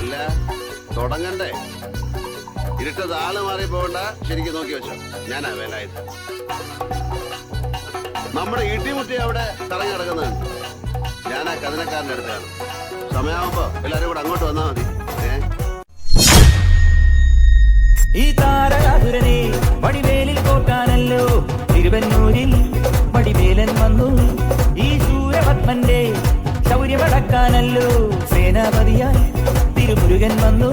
അല്ല തുടങ്ങണ്ടേ? ഇരുട്ടത് ആള് മാറി പോകണ്ട. ശരിക്കും നോക്കി വെച്ചോ, ഞാനാ വേലായത്. നമ്മുടെ ഇടിമുട്ടി അവിടെ കറങ്ങി കിടക്കുന്നത് ഞാനാ കതിനക്കാരൻ്റെ അടുത്താണ്. സമയമാകുമ്പോ എല്ലാരും കൂടെ അങ്ങോട്ട് വന്നാ മതി. ഈ താരകാതുരനെ വടിവേലിൽ കോർക്കാനല്ലോ തിരുവന്നൂരിൽ വടിവേലൻ വന്നു. ഈ സൂര്യപത്മന്റെ ശൗര്യമടക്കാനല്ലോ സേനാപതിയായി തിരുമുരുകൻ വന്നു.